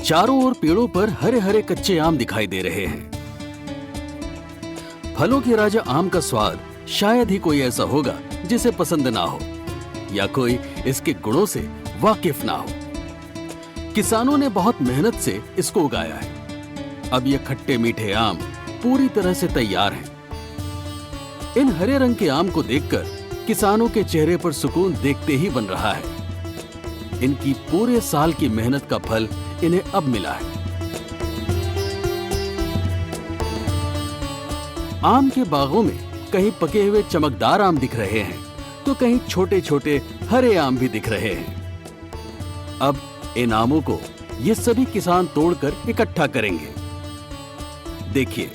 चारों ओर पेड़ों पर हरे हरे कच्चे आम दिखाई दे रहे हैं। फलों के राजा आम का स्वाद शायद ही कोई ऐसा होगा जिसे पसंद ना हो या कोई इसके गुणों से वाकिफ ना हो। किसानों ने बहुत मेहनत से इसको उगाया है। अब ये खट्टे मीठे आम पूरी तरह से तैयार हैं। इन हरे रंग के आम को देखकर किसानों के चेहरे पर सुकून देखते ही बन रहा है। इनकी पूरे साल की मेहनत का फल इन्हें अब मिला है। आम के बागों में कहीं पके हुए चमकदार आम दिख रहे हैं तो कहीं छोटे छोटे हरे आम भी दिख रहे हैं। अब इन आमों को ये सभी किसान तोड़कर इकट्ठा करेंगे। देखिए,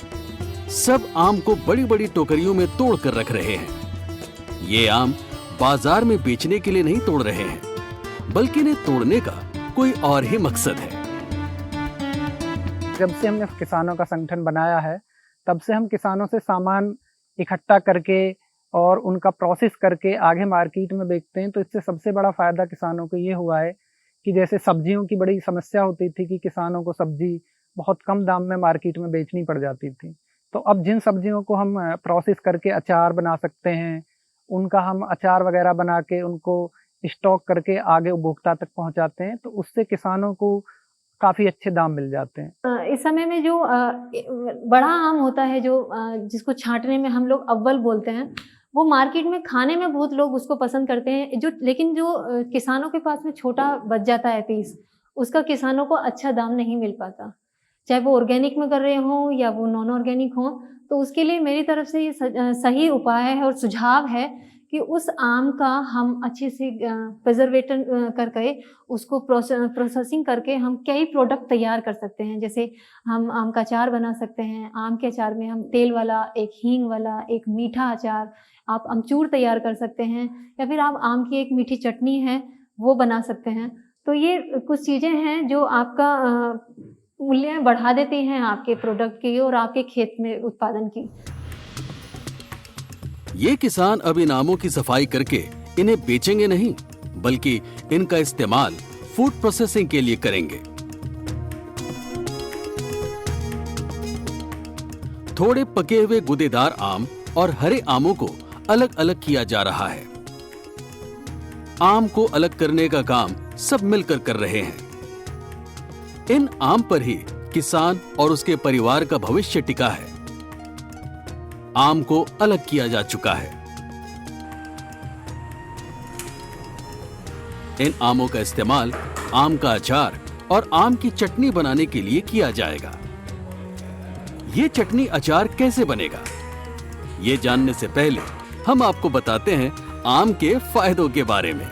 सब आम को बड़ी बड़ी टोकरियों में तोड़कर रख रहे हैं। ये आम बाजार में बेचने के लिए नहीं तोड़ रहे हैं, बल्कि इन्हें तोड़ने का कोई और ही मकसद है। जब से हमने किसानों का संगठन बनाया है, तब से हम किसानों से सामान इकट्ठा करके और उनका प्रोसेस करके आगे मार्केट में बेचते हैं। तो इससे सबसे बड़ा फायदा किसानों को ये हुआ है कि जैसे सब्जियों की बड़ी समस्या होती थी कि किसानों को सब्जी बहुत कम दाम में मार्केट में बेचनी पड़ जाती थी। तो अब जिन सब्जियों को हम प्रोसेस करके अचार बना सकते हैं, उनका हम अचार वगैरह बना के उनको स्टॉक करके आगे उपभोक्ता तक पहुंचाते हैं, तो उससे किसानों को काफी अच्छे दाम मिल जाते हैं। इस समय में जो बड़ा आम होता है, जो जिसको छांटने में हम लोग अव्वल बोलते हैं, वो मार्केट में खाने में बहुत लोग उसको पसंद करते हैं। लेकिन जो किसानों के पास में छोटा बच जाता है पीस, उसका किसानों को अच्छा दाम नहीं मिल पाता, चाहे वो ऑर्गेनिक में कर रहे हों या वो नॉन ऑर्गेनिक हों। तो उसके लिए मेरी तरफ से ये सही उपाय है और सुझाव है कि उस आम का हम अच्छे से प्रिजर्वेशन करके उसको प्रोसेसिंग करके हम कई प्रोडक्ट तैयार कर सकते हैं। जैसे हम आम का अचार बना सकते हैं। आम के अचार में हम तेल वाला, एक हींग वाला, एक मीठा अचार, आप अमचूर तैयार कर सकते हैं, या फिर आप आम की एक मीठी चटनी है वो बना सकते हैं। तो ये कुछ चीज़ें हैं जो आपका मूल्य बढ़ा देती हैं आपके प्रोडक्ट की और आपके खेत में उत्पादन की। ये किसान अब इन आमों की सफाई करके इन्हें बेचेंगे नहीं, बल्कि इनका इस्तेमाल फूड प्रोसेसिंग के लिए करेंगे। थोड़े पके हुए गूदेदार आम और हरे आमों को अलग अलग किया जा रहा है। आम को अलग करने का काम सब मिलकर कर रहे हैं। इन आम पर ही किसान और उसके परिवार का भविष्य टिका है। आम को अलग किया जा चुका है। इन आमों का इस्तेमाल आम का अचार और आम की चटनी बनाने के लिए किया जाएगा। ये चटनी अचार कैसे बनेगा, ये जानने से पहले हम आपको बताते हैं आम के फायदों के बारे में।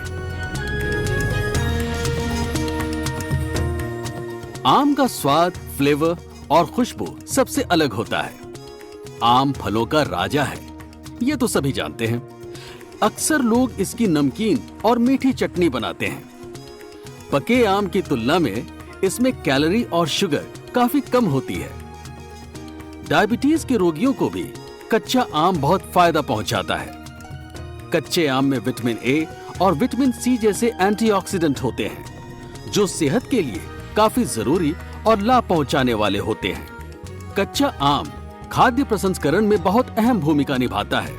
आम का स्वाद, फ्लेवर और खुशबू सबसे अलग होता है। आम फलों का राजा है, ये तो सभी जानते हैं। अक्सर लोग इसकी नमकीन और मीठी चटनी बनाते हैं। पके आम की तुलना में इसमें कैलोरी और शुगर काफी कम होती है। डायबिटीज के रोगियों को भी कच्चा आम बहुत फायदा पहुंचाता है। कच्चे आम में विटामिन ए और विटामिन सी जैसे एंटीऑक्सीडेंट होते हैं, जो सेहत के लिए काफी जरूरी और लाभ पहुंचाने वाले होते हैं। कच्चा आम खाद्य प्रसंस्करण में बहुत अहम भूमिका निभाता है।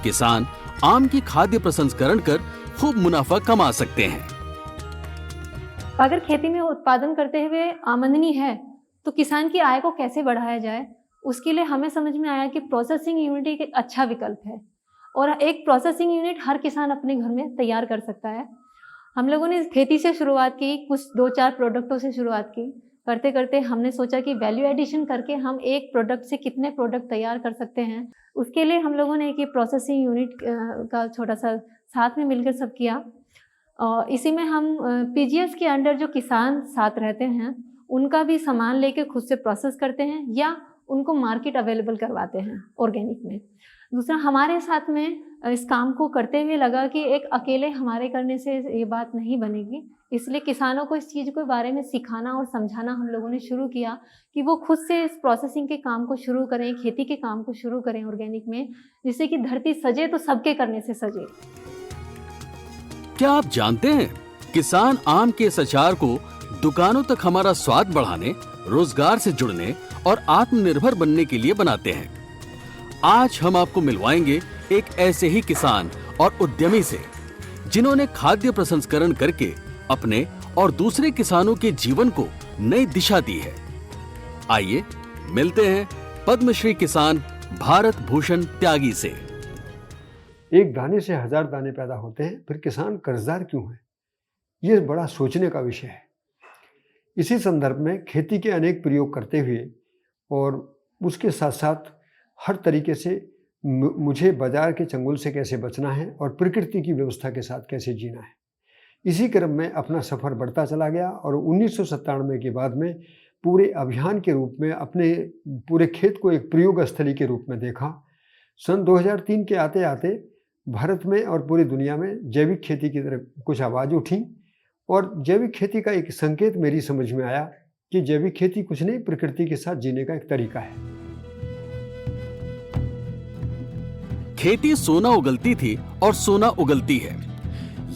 किसान आम की खाद्य प्रसंस्करण कर खूब मुनाफा कमा सकते हैं। अगर खेती में उत्पादन करते हुए आमदनी है तो किसान की आय को कैसे बढ़ाया जाए, उसके लिए हमें समझ में आया कि प्रोसेसिंग यूनिट एक अच्छा विकल्प है। और एक प्रोसेसिंग यूनिट हर किसान अपने घर में तैयार कर सकता है। हम लोगों ने खेती से शुरुआत की, कुछ 2-4 प्रोडक्टों से शुरुआत की। करते करते हमने सोचा कि वैल्यू एडिशन करके हम एक प्रोडक्ट से कितने प्रोडक्ट तैयार कर सकते हैं। उसके लिए हम लोगों ने एक प्रोसेसिंग यूनिट का छोटा सा साथ में मिलकर सब किया। और इसी में हम पीजीएस के अंडर जो किसान साथ रहते हैं उनका भी सामान लेके खुद से प्रोसेस करते हैं या उनको मार्केट अवेलेबल करवाते हैं ऑर्गेनिक में। दूसरा, हमारे साथ में इस काम को करते हुए लगा कि एक अकेले हमारे करने से ये बात नहीं बनेगी, इसलिए किसानों को इस चीज़ के बारे में सिखाना और समझाना हम लोगों ने शुरू किया कि वो खुद से इस प्रोसेसिंग के काम को शुरू करें, खेती के काम को शुरू करें ऑर्गेनिक में, जिससे कि धरती सजे तो सबके करने से सजे। क्या आप जानते हैं किसान आम के इस अचार को दुकानों तक हमारा स्वाद बढ़ाने, रोजगार से जुड़ने और आत्मनिर्भर बनने के लिए बनाते हैं। आज हम आपको मिलवाएंगे एक ऐसे ही किसान और उद्यमी से जिन्होंने खाद्य प्रसंस्करण करके अपने और दूसरे किसानों के जीवन को नई दिशा दी है। आइए मिलते हैं पद्मश्री किसान भारत भूषण त्यागी से। एक दाने से 1000 दाने पैदा होते हैं, फिर किसान कर्जदार क्यों है? ये बड़ा सोचने का विषय है। इसी संदर्भ में खेती के अनेक प्रयोग करते हुए और उसके साथ साथ हर तरीके से मुझे बाजार के चंगुल से कैसे बचना है और प्रकृति की व्यवस्था के साथ कैसे जीना है, इसी क्रम में अपना सफ़र बढ़ता चला गया और 1997 के बाद में पूरे अभियान के रूप में अपने पूरे खेत को एक प्रयोग स्थली के रूप में देखा। सन 2003 के आते आते भारत में और पूरी दुनिया में जैविक खेती की तरफ कुछ आवाज़ उठी और जैविक खेती का एक संकेत मेरी समझ में आया कि जैविक खेती कुछ नहीं, प्रकृति के साथ जीने का एक तरीका है। खेती सोना उगलती थी और सोना उगलती है,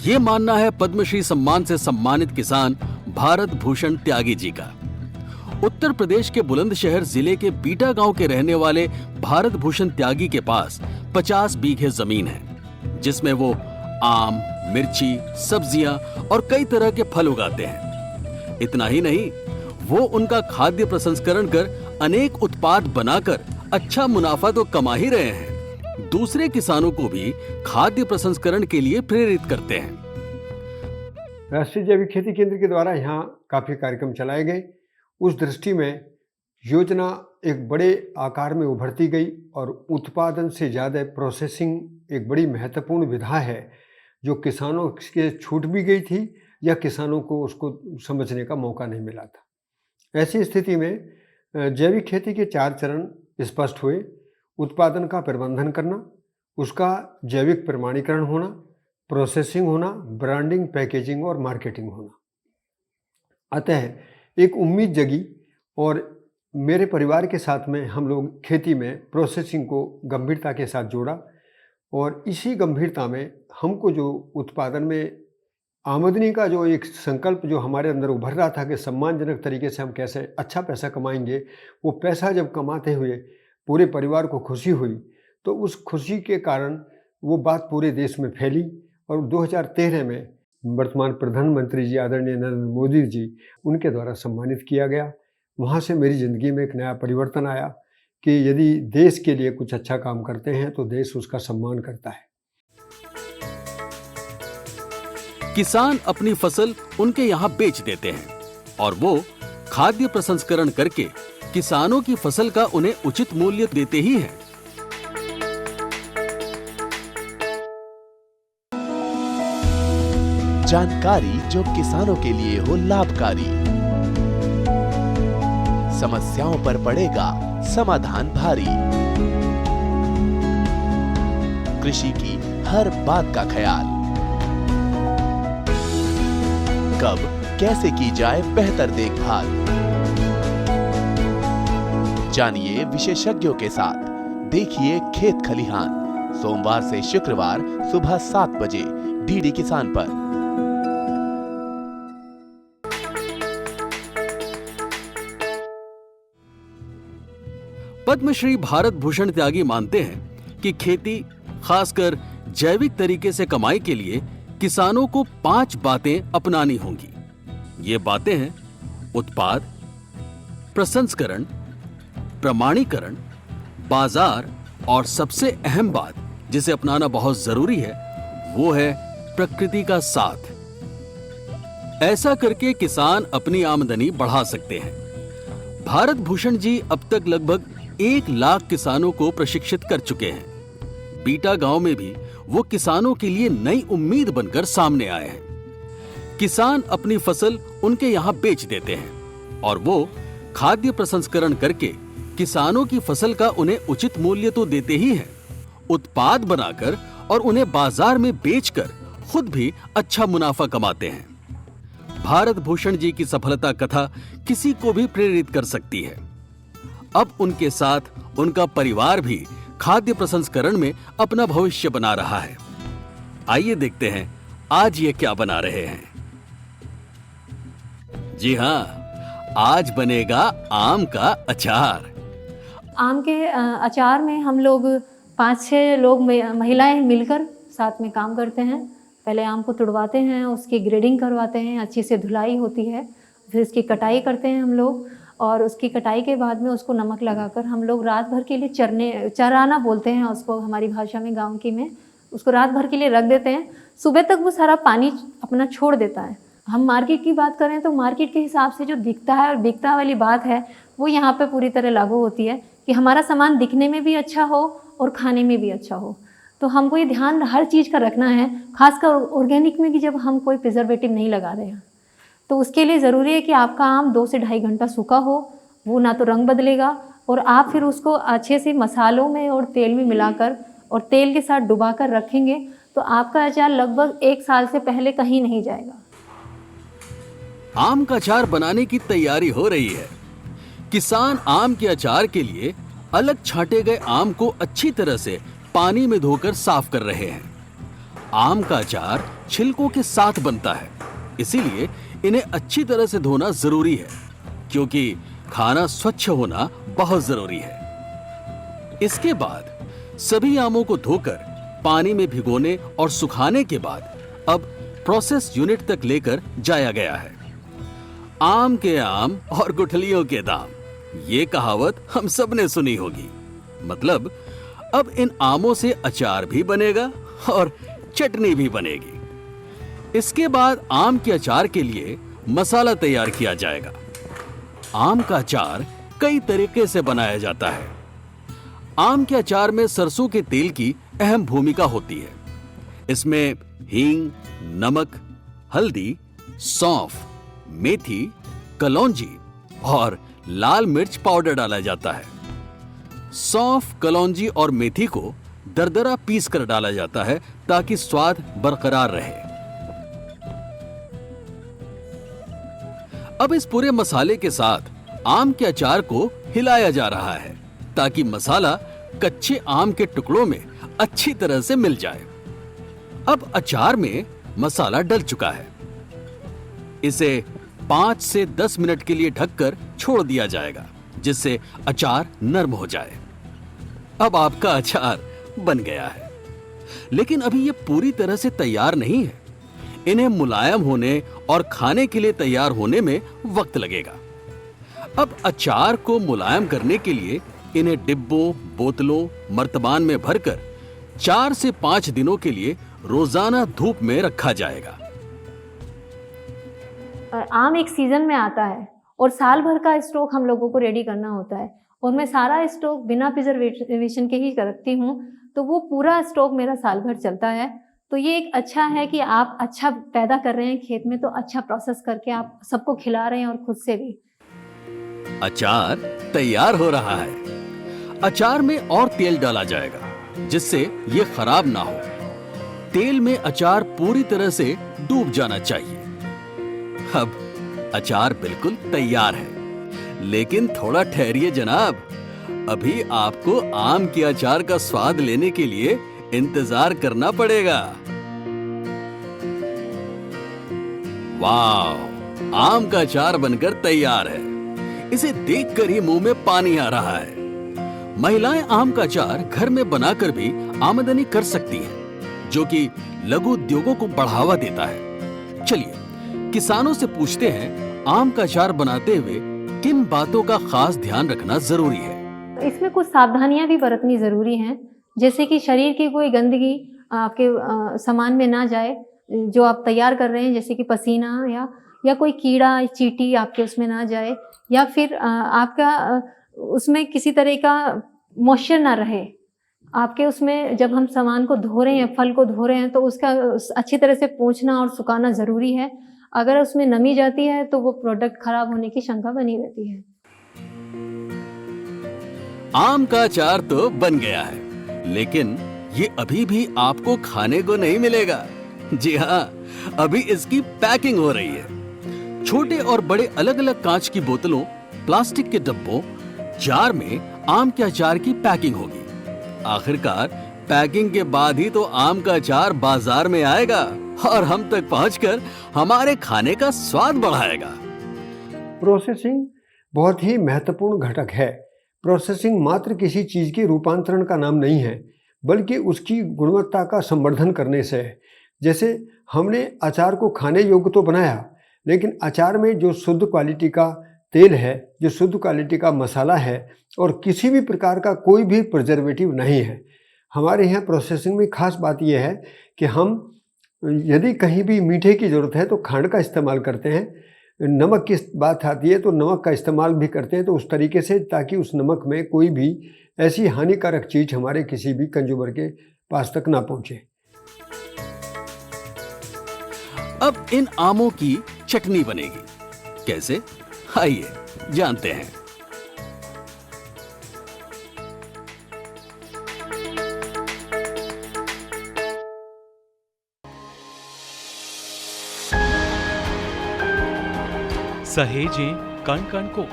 ये मानना है पद्मश्री सम्मान से सम्मानित किसान भारत भूषण त्यागी जी का। उत्तर प्रदेश के बुलंदशहर जिले के बीटा गांव के रहने वाले भारत भूषण त्यागी के पास 50 बीघे जमीन है, जिसमें वो आम, मिर्ची, सब्जियां और कई तरह के फल उगाते हैं। इतना ही नहीं, वो उनका खाद्य प्रसंस्करण कर अनेक उत्पाद बनाकर अच्छा मुनाफा तो कमा ही रहे हैं, दूसरे किसानों को भी खाद्य प्रसंस्करण के लिए प्रेरित करते हैं। राष्ट्रीय जैविक खेती केंद्र के द्वारा यहाँ काफ़ी कार्यक्रम चलाए गए। उस दृष्टि में योजना एक बड़े आकार में उभरती गई और उत्पादन से ज़्यादा प्रोसेसिंग एक बड़ी महत्वपूर्ण विधा है जो किसानों के छूट भी गई थी या किसानों को उसको समझने का मौका नहीं मिला था। ऐसी स्थिति में जैविक खेती के 4 चरण स्पष्ट हुए। उत्पादन का प्रबंधन करना, उसका जैविक प्रमाणीकरण होना, प्रोसेसिंग होना, ब्रांडिंग, पैकेजिंग और मार्केटिंग होना। अतः एक उम्मीद जगी और मेरे परिवार के साथ में हम लोग खेती में प्रोसेसिंग को गंभीरता के साथ जोड़ा और इसी गंभीरता में हमको जो उत्पादन में आमदनी का जो एक संकल्प जो हमारे अंदर उभर रहा था कि सम्मानजनक तरीके से हम कैसे अच्छा पैसा कमाएंगे, वो पैसा जब कमाते हुए पूरे परिवार को खुशी हुई तो उस खुशी के कारण वो बात पूरे देश में फैली और 2013 में वर्तमान प्रधानमंत्री जी आदरणीय नरेंद्र मोदी जी उनके द्वारा सम्मानित किया गया। वहाँ से मेरी ज़िंदगी में एक नया परिवर्तन आया कि यदि देश के लिए कुछ अच्छा काम करते हैं तो देश उसका सम्मान करता है। किसान अपनी फसल उनके यहाँ बेच देते हैं और वो खाद्य प्रसंस्करण करके किसानों की फसल का उन्हें उचित मूल्य देते ही हैं। जानकारी जो किसानों के लिए हो लाभकारी, समस्याओं पर पड़ेगा समाधान भारी, कृषि की हर बात का ख्याल, कब कैसे की जाए बेहतर देखभाल। जानिए विशेषज्ञों के साथ, देखिए खेत खलिहान, सोमवार से शुक्रवार सुबह 7 बजे डीडी किसान पर। पद्मश्री भारत भूषण त्यागी मानते हैं कि खेती, खासकर जैविक तरीके से कमाई के लिए किसानों को 5 बातें अपनानी होंगी। ये बातें हैं उत्पाद, प्रसंस्करण, प्रमाणीकरण, बाजार और सबसे अहम बात जिसे अपनाना बहुत जरूरी है वो है प्रकृति का साथ। ऐसा करके किसान अपनी आमदनी बढ़ा सकते हैं। भारत भूषण जी अब तक लगभग 1 लाख किसानों को प्रशिक्षित कर चुके हैं। बीटा गांव में भी वो किसानों के लिए नई उम्मीद बनकर सामने आए हैं। किसान अपनी फसल उनके यहाँ बेच देते हैं और वो खाद्य प्रसंस्करण करके किसानों की फसल का उन्हें उचित मूल्य तो देते ही हैं, उत्पाद बनाकर और उन्हें बाजार में बेचकर खुद भी अच्छा मुनाफा कमाते हैं। भारत भूषण जी की सफलता कथा किसी को भी प्रेरित कर सकती है। अब उनके साथ उनका परिवार भी खाद्य प्रसंस्करण में अपना भविष्य बना रहा है। आइए देखते हैं आज ये क्या बना रहे हैं। जी हाँ, आज बनेगा आम का अचार। आम के अचार में हम लोग 5-6 लोग महिलाएं मिलकर साथ में काम करते हैं। पहले आम को तुड़वाते हैं, उसकी ग्रेडिंग करवाते हैं, अच्छी से धुलाई होती है, फिर उसकी कटाई करते हैं हम लोग, और उसकी कटाई के बाद में उसको नमक लगाकर हम लोग रात भर के लिए चराना बोलते हैं उसको हमारी भाषा में, गाँव की में, उसको रात भर के लिए रख देते हैं। सुबह तक वो सारा पानी अपना छोड़ देता है। हम मार्केट की बात करें तो मार्केट के हिसाब से जो दिखता है और बिकता वाली बात है वो यहाँ पे पूरी तरह लागू होती है कि हमारा सामान दिखने में भी अच्छा हो और खाने में भी अच्छा हो। तो हमको ये ध्यान हर चीज़ का रखना है, खासकर ऑर्गेनिक में कि जब हम कोई प्रिजर्वेटिव नहीं लगा रहे हैं तो उसके लिए ज़रूरी है कि आपका आम 2 से ढाई घंटा सूखा हो, वो ना तो रंग बदलेगा, और आप फिर उसको अच्छे से मसालों में और तेल में मिलाकर और तेल के साथ डुबा कर रखेंगे तो आपका अचार लगभग 1 साल से पहले कहीं नहीं जाएगा। आम का अचार बनाने की तैयारी हो रही है। किसान आम के अचार के लिए अलग छांटे गए आम को अच्छी तरह से पानी में धोकर साफ कर रहे हैं। आम का अचार छिलकों के साथ बनता है, इसीलिए इन्हें अच्छी तरह से धोना जरूरी है, क्योंकि खाना स्वच्छ होना बहुत जरूरी है। इसके बाद सभी आमों को धोकर पानी में भिगोने और सुखाने के बाद अब प्रोसेस यूनिट तक लेकर जाया गया है। आम के आम और गुठलियों के दाम, ये कहावत हम सब ने सुनी होगी। मतलब अब इन आमों से अचार भी बनेगा और चटनी भी बनेगी। इसके बाद आम के अचार के लिए मसाला तैयार किया जाएगा। आम का अचार कई तरीके से बनाया जाता है। आम के अचार में सरसों के तेल की अहम भूमिका होती है। इसमें हींग, नमक, हल्दी, सौंफ, मेथी, कलौंजी और लाल मिर्च पाउडर डाला जाता है। सौंफ, कलौंजी और मेथी को दरदरा पीस कर डाला जाता है ताकि स्वाद बरकरार रहे। अब इस पूरे मसाले के साथ आम के अचार को हिलाया जा रहा है ताकि मसाला कच्चे आम के टुकड़ों में अच्छी तरह से मिल जाए। अब अचार में मसाला डल चुका है। इसे 5 से 10 मिनट के लिए ढककर छोड़ दिया जाएगा, जिससे अचार नरम हो जाए। अब आपका अचार बन गया है, लेकिन अभी ये पूरी तरह से तैयार नहीं है। इन्हें मुलायम होने और खाने के लिए तैयार होने में वक्त लगेगा। अब अचार को मुलायम करने के लिए इन्हें डिब्बों, बोतलों, मर्तबान में भरकर 4 से 5 दिनों के लिए रोजाना धूप में रखा जाएगा। आम एक सीजन में आता है और साल भर का स्टॉक हम लोगों को रेडी करना होता है, और मैं सारा स्टॉक बिना प्रिजर्वेशन के ही रखती हूँ, तो वो पूरा स्टॉक मेरा साल भर चलता है। तो ये एक अच्छा है कि आप अच्छा पैदा कर रहे हैं खेत में, तो अच्छा प्रोसेस करके आप सबको खिला रहे हैं और खुद से भी। अचार तैयार हो रहा है। अचार में और तेल डाला जाएगा जिससे ये खराब ना हो। तेल में अचार पूरी तरह से डूब जाना चाहिए। अब अचार बिल्कुल तैयार है, लेकिन थोड़ा ठहरिए जनाब, अभी आपको आम के अचार का स्वाद लेने के लिए इंतजार करना पड़ेगा। वाह, आम का अचार बनकर तैयार है। इसे देखकर ही मुंह में पानी आ रहा है। महिलाएं आम का अचार घर में बनाकर भी आमदनी कर सकती हैं, जो कि लघु उद्योगों को बढ़ावा देता है। चलिए किसानों से पूछते हैं, आम का अचार बनाते हुए किन बातों का खास ध्यान रखना जरूरी है। इसमें कुछ सावधानियां भी बरतनी जरूरी हैं, जैसे कि शरीर की कोई गंदगी आपके सामान में ना जाए जो आप तैयार कर रहे हैं, जैसे कि पसीना या कोई कीड़ा चींटी आपके उसमें ना जाए, या फिर आपका उसमें किसी तरह का मॉइस्चर ना रहे आपके उसमें। जब हम सामान को धो रहे हैं, फल को धो रहे हैं, तो उसका अच्छी तरह से पोंछना और सुखाना ज़रूरी है। अगर उसमें नमी जाती है तो वो प्रोडक्ट खराब होने की शंका बनी रहती है। आम का अचार तो बन गया है, लेकिन ये अभी भी आपको खाने को नहीं मिलेगा। जी हाँ, अभी इसकी पैकिंग हो रही है। छोटे और बड़े अलग अलग कांच की बोतलों, प्लास्टिक के डब्बों, जार में आम के अचार की पैकिंग होगी। आखिरकार पैकिंग के बाद ही तो आम का अचार बाजार में आएगा और हम तक पहुंचकर हमारे खाने का स्वाद बढ़ाएगा। प्रोसेसिंग बहुत ही महत्वपूर्ण घटक है। प्रोसेसिंग मात्र किसी चीज़ के रूपांतरण का नाम नहीं है, बल्कि उसकी गुणवत्ता का संवर्धन करने से है। जैसे हमने अचार को खाने योग्य तो बनाया, लेकिन अचार में जो शुद्ध क्वालिटी का तेल है, जो शुद्ध क्वालिटी का मसाला है और किसी भी प्रकार का कोई भी प्रिजर्वेटिव नहीं है। हमारे यहाँ प्रोसेसिंग में खास बात यह है कि हम यदि कहीं भी मीठे की ज़रूरत है तो खंड का इस्तेमाल करते हैं, नमक की बात आती है तो नमक का इस्तेमाल भी करते हैं, तो उस तरीके से ताकि उस नमक में कोई भी ऐसी हानिकारक चीज़ हमारे किसी भी कंज्यूमर के पास तक ना पहुँचे। अब इन आमों की चटनी बनेगी। कैसे? आइए जानते हैं। सहेजें कण कण को,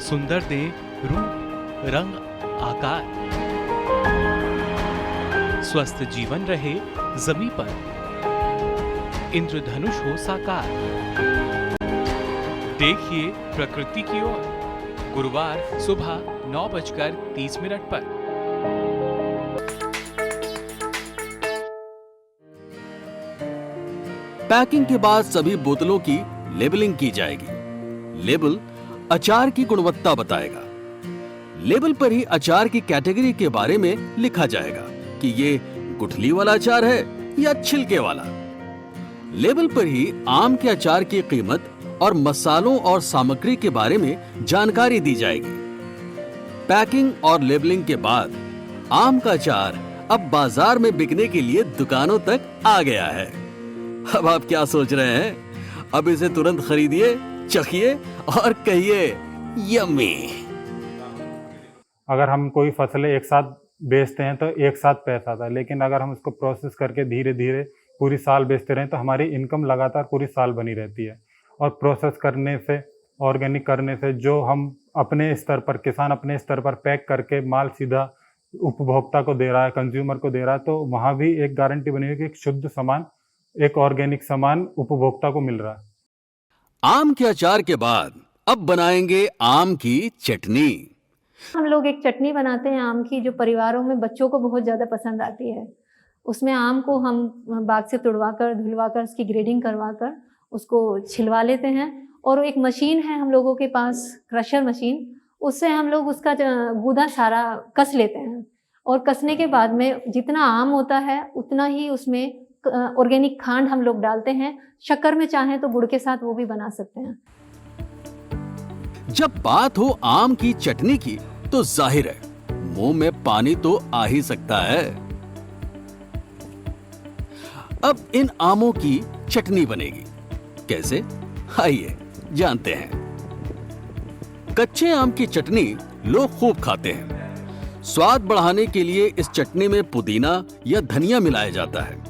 सुंदर दे रूप रंग आकार, स्वस्थ जीवन रहे जमी पर, इंद्रधनुष हो साकार। देखिए प्रकृति की ओर, गुरुवार सुबह 9:30 पर। पैकिंग के बाद सभी बोतलों की लेबलिंग की जाएगी। लेबल अचार की गुणवत्ता बताएगा। लेबल पर ही अचार की कैटेगरी के बारे में लिखा जाएगा कि ये गुठली वाला अचार है या छिलके वाला। लेबल पर ही आम के अचार की कीमत और मसालों और सामग्री के बारे में जानकारी दी जाएगी। पैकिंग और लेबलिंग के बाद आम का अचार अब बाजार में बिकने के लिए दुकानों तक आ गया है। अब आप क्या सोच रहे हैं? अब इसे तुरंत खरीदिए, चखिए और कहिए यम्मी। अगर हम कोई फसलें एक साथ बेचते हैं तो एक साथ पैसा आता है, लेकिन अगर हम उसको प्रोसेस करके धीरे धीरे पूरी साल बेचते रहें तो हमारी इनकम लगातार पूरी साल बनी रहती है। और प्रोसेस करने से, ऑर्गेनिक करने से जो हम अपने स्तर पर, किसान अपने स्तर पर पैक करके माल सीधा उपभोक्ता को दे रहा है, कंज्यूमर को दे रहा है, तो वहाँ भी एक गारंटी बनी हुई है कि एक शुद्ध सामान, एक ऑर्गेनिक सामान उपभोक्ता को मिल रहा है। आम के अचार के बाद अब बनाएंगे आम की चटनी। हम लोग एक चटनी बनाते हैं आम की, जो परिवारों में बच्चों को बहुत ज़्यादा पसंद आती है। उसमें आम को हम बाग से तुड़वा कर, धुलवा कर, उसकी ग्रेडिंग करवा कर उसको छिलवा लेते हैं। और एक मशीन है हम लोगों के पास, क्रशर मशीन, उससे हम लोग उसका गूदा सारा कस लेते हैं। और कसने के बाद में जितना आम होता है उतना ही उसमें ऑर्गेनिक खांड हम लोग डालते हैं। शक्कर में चाहें तो गुड़ के साथ वो भी बना सकते हैं। जब बात हो आम की चटनी की तो जाहिर है मुंह में पानी तो आ ही सकता है। अब इन आमों की चटनी बनेगी। कैसे? आइए जानते हैं। कच्चे आम की चटनी लोग खूब खाते हैं। स्वाद बढ़ाने के लिए इस चटनी में पुदीना या धनिया मिलाया जाता है।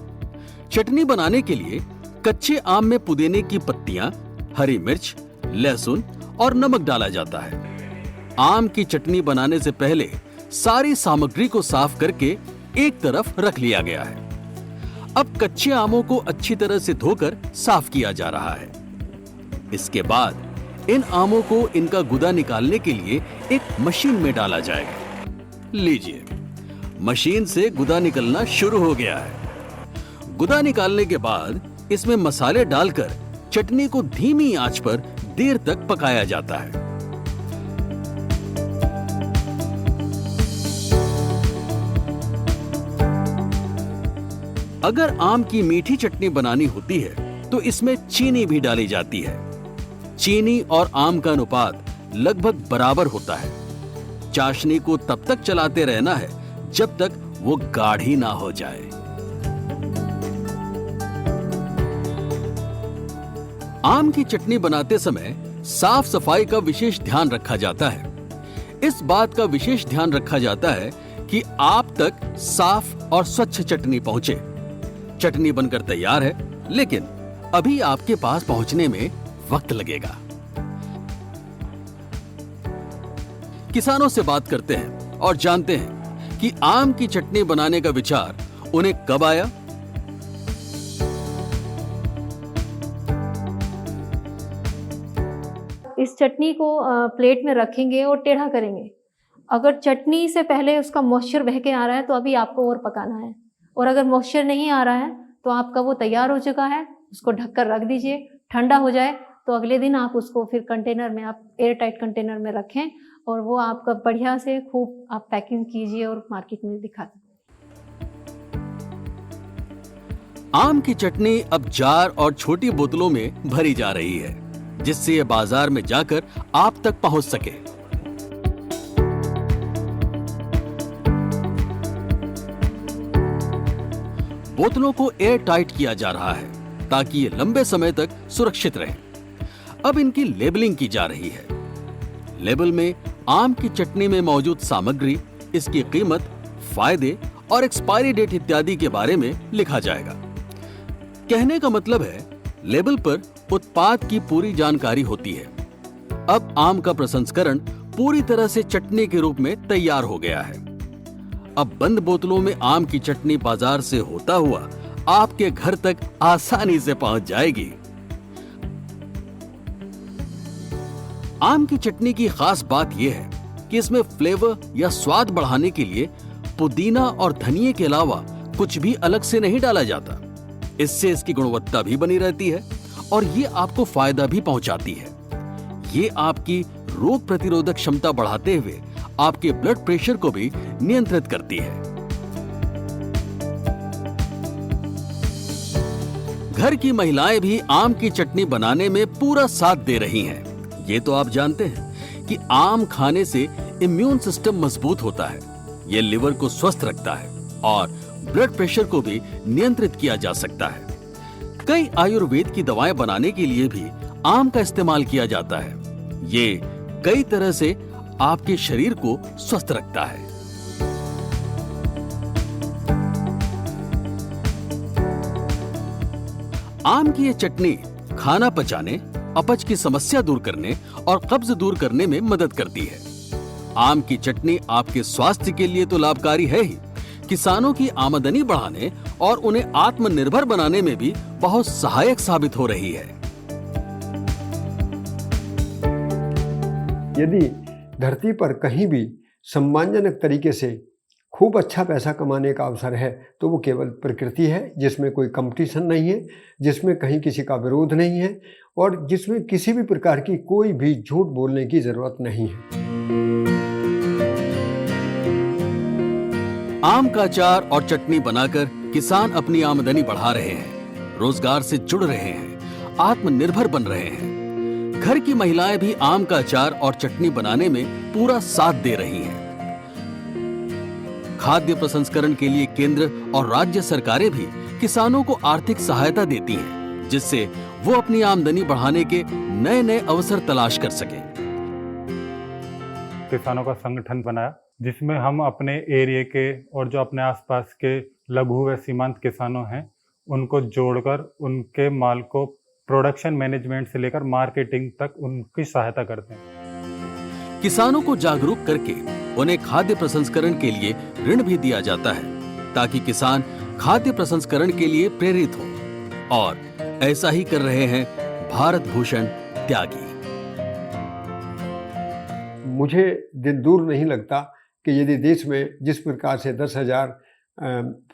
चटनी बनाने के लिए कच्चे आम में पुदीने की पत्तियां, हरी मिर्च, लहसुन और नमक डाला जाता है। आम की चटनी बनाने से पहले सारी सामग्री को साफ करके एक तरफ रख लिया गया है। अब कच्चे आमों को अच्छी तरह से धोकर साफ किया जा रहा है। इसके बाद इन आमों को इनका गुदा निकालने के लिए एक मशीन में डाला जाएगा। लीजिए, मशीन से गुदा निकलना शुरू हो गया है। गुदा निकालने के बाद इसमें मसाले डालकर चटनी को धीमी आंच पर देर तक पकाया जाता है। अगर आम की मीठी चटनी बनानी होती है तो इसमें चीनी भी डाली जाती है। चीनी और आम का अनुपात लगभग बराबर होता है। चाशनी को तब तक चलाते रहना है जब तक वो गाढ़ी ना हो जाए। आम की चटनी बनाते समय साफ सफाई का विशेष ध्यान रखा जाता है। इस बात का विशेष ध्यान रखा जाता है कि आप तक साफ और स्वच्छ चटनी पहुंचे। चटनी बनकर तैयार है, लेकिन अभी आपके पास पहुंचने में वक्त लगेगा। किसानों से बात करते हैं और जानते हैं कि आम की चटनी बनाने का विचार उन्हें कब आया। इस चटनी को प्लेट में रखेंगे और टेढ़ा करेंगे। अगर चटनी से पहले उसका मॉइस्चर बह के आ रहा है तो अभी आपको और पकाना है, और अगर मॉइस्चर नहीं आ रहा है तो आपका वो तैयार हो चुका है। उसको ढककर रख दीजिए, ठंडा हो जाए तो अगले दिन आप उसको फिर कंटेनर में, आप एयर टाइट कंटेनर में रखें और वो आपका बढ़िया से खूब आप पैकिंग कीजिए और मार्केट में दिखा दें। आम की चटनी अब जार और छोटी बोतलों में भरी जा रही है, जिससे ये बाजार में जाकर आप तक पहुंच सके। बोतलों को एयर टाइट किया जा रहा है ताकि ये लंबे समय तक सुरक्षित रहें। अब इनकी लेबलिंग की जा रही है। लेबल में आम की चटनी में मौजूद सामग्री, इसकी कीमत, फायदे और एक्सपायरी डेट इत्यादि के बारे में लिखा जाएगा। कहने का मतलब है, लेबल पर उत्पाद की पूरी जानकारी होती है। अब आम का प्रसंस्करण पूरी तरह से चटनी के रूप में तैयार हो गया है। अब बंद बोतलों में आम की चटनी बाजार से होता हुआ आपके घर तक आसानी से पहुंच जाएगी। आम की चटनी की खास बात यह है कि इसमें फ्लेवर या स्वाद बढ़ाने के लिए पुदीना और धनिये के अलावा कुछ भी अलग से नहीं डाला जाता। इससे इसकी गुणवत्ता भी बनी रहती है और ये आपको फायदा भी पहुंचाती है। ये आपकी रोग प्रतिरोधक क्षमता बढ़ाते हुए आपके ब्लड प्रेशर को भी नियंत्रित करती है। घर की महिलाएं भी आम की चटनी बनाने में पूरा साथ दे रही हैं। ये तो आप जानते हैं कि आम खाने से इम्यून सिस्टम मजबूत होता है, ये लिवर को स्वस्थ रखता है और ब्लड प्रेशर को भी नियंत्रित किया जा सकता है। कई आयुर्वेद की दवाएं बनाने के लिए भी आम का इस्तेमाल किया जाता है। ये कई तरह से आपके शरीर को स्वस्थ रखता है। आम की ये चटनी खाना पचाने, अपच की समस्या दूर करने और कब्ज दूर करने में मदद करती है। आम की चटनी आपके स्वास्थ्य के लिए तो लाभकारी है ही, किसानों की आमदनी बढ़ाने और उन्हें आत्मनिर्भर बनाने में भी बहुत सहायक साबित हो रही है। यदि धरती पर कहीं भी सम्मानजनक तरीके से खूब अच्छा पैसा कमाने का अवसर है तो वो केवल प्रकृति है, जिसमें कोई कंपटीशन नहीं है, जिसमें कहीं किसी का विरोध नहीं है और जिसमें किसी भी प्रकार की कोई भी झूठ बोलने की जरूरत नहीं है। आम का अचार और चटनी बनाकर किसान अपनी आमदनी बढ़ा रहे हैं, रोजगार से जुड़ रहे हैं, आत्मनिर्भर बन रहे हैं। घर की महिलाएं भी आम का अचार और चटनी बनाने में पूरा साथ दे रही हैं। खाद्य प्रसंस्करण के लिए केंद्र और राज्य सरकारें भी किसानों को आर्थिक सहायता देती हैं, जिससे वो अपनी आमदनी बढ़ाने के नए नए अवसर तलाश कर सकें। किसानों का संगठन बनाया, जिसमें हम अपने एरिया के और जो अपने आसपास के लघु व सीमांत किसानों हैं उनको जोड़कर उनके माल को प्रोडक्शन मैनेजमेंट से लेकर मार्केटिंग तक उनकी सहायता करते हैं। किसानों को जागरूक करके उन्हें खाद्य प्रसंस्करण के लिए ऋण भी दिया जाता है, ताकि किसान खाद्य प्रसंस्करण के लिए प्रेरित हो। और ऐसा ही कर रहे हैं भारत भूषण त्यागी। मुझे दिन दूर नहीं लगता कि यदि देश में जिस प्रकार से 10,000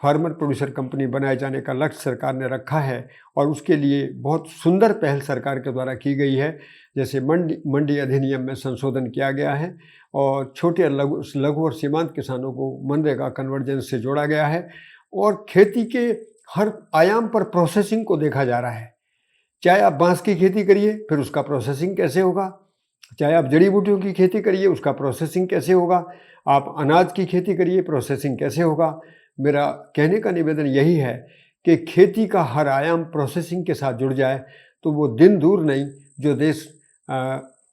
फार्मर प्रोड्यूसर कंपनी बनाए जाने का लक्ष्य सरकार ने रखा है और उसके लिए बहुत सुंदर पहल सरकार के द्वारा की गई है, जैसे मंडी अधिनियम में संशोधन किया गया है और छोटे लघु और सीमांत किसानों को मनरेगा कन्वर्जेंस से जोड़ा गया है और खेती के हर आयाम पर प्रोसेसिंग को देखा जा रहा है। चाहे आप बांस की खेती करिए, फिर उसका प्रोसेसिंग कैसे होगा, चाहे आप जड़ी बूटियों की खेती करिए, उसका प्रोसेसिंग कैसे होगा, आप अनाज की खेती करिए, प्रोसेसिंग कैसे होगा। मेरा कहने का निवेदन यही है कि खेती का हर आयाम प्रोसेसिंग के साथ जुड़ जाए तो वो दिन दूर नहीं जो देश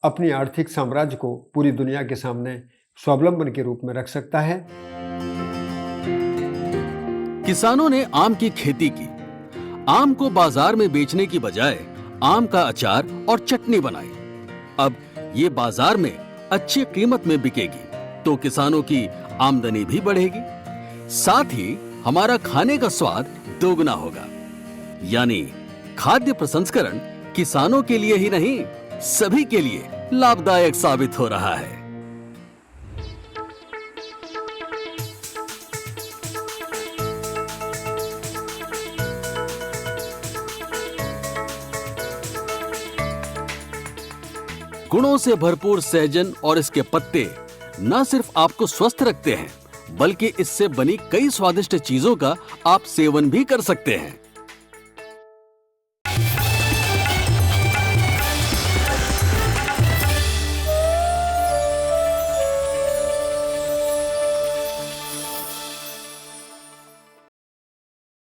अपनी आर्थिक साम्राज्य को पूरी दुनिया के सामने स्वावलंबन के रूप में रख सकता है। किसानों ने आम की खेती की, आम को बाजार में बेचने की बजाय आम का अचार और चटनी बनाई। अब ये बाजार में अच्छी कीमत में बिकेगी तो किसानों की आमदनी भी बढ़ेगी, साथ ही हमारा खाने का स्वाद दोगुना होगा। यानी खाद्य प्रसंस्करण किसानों के लिए ही नहीं, सभी के लिए लाभदायक साबित हो रहा है। गुणों से भरपूर सहजन और इसके पत्ते न सिर्फ आपको स्वस्थ रखते हैं, बल्कि इससे बनी कई स्वादिष्ट चीजों का आप सेवन भी कर सकते हैं।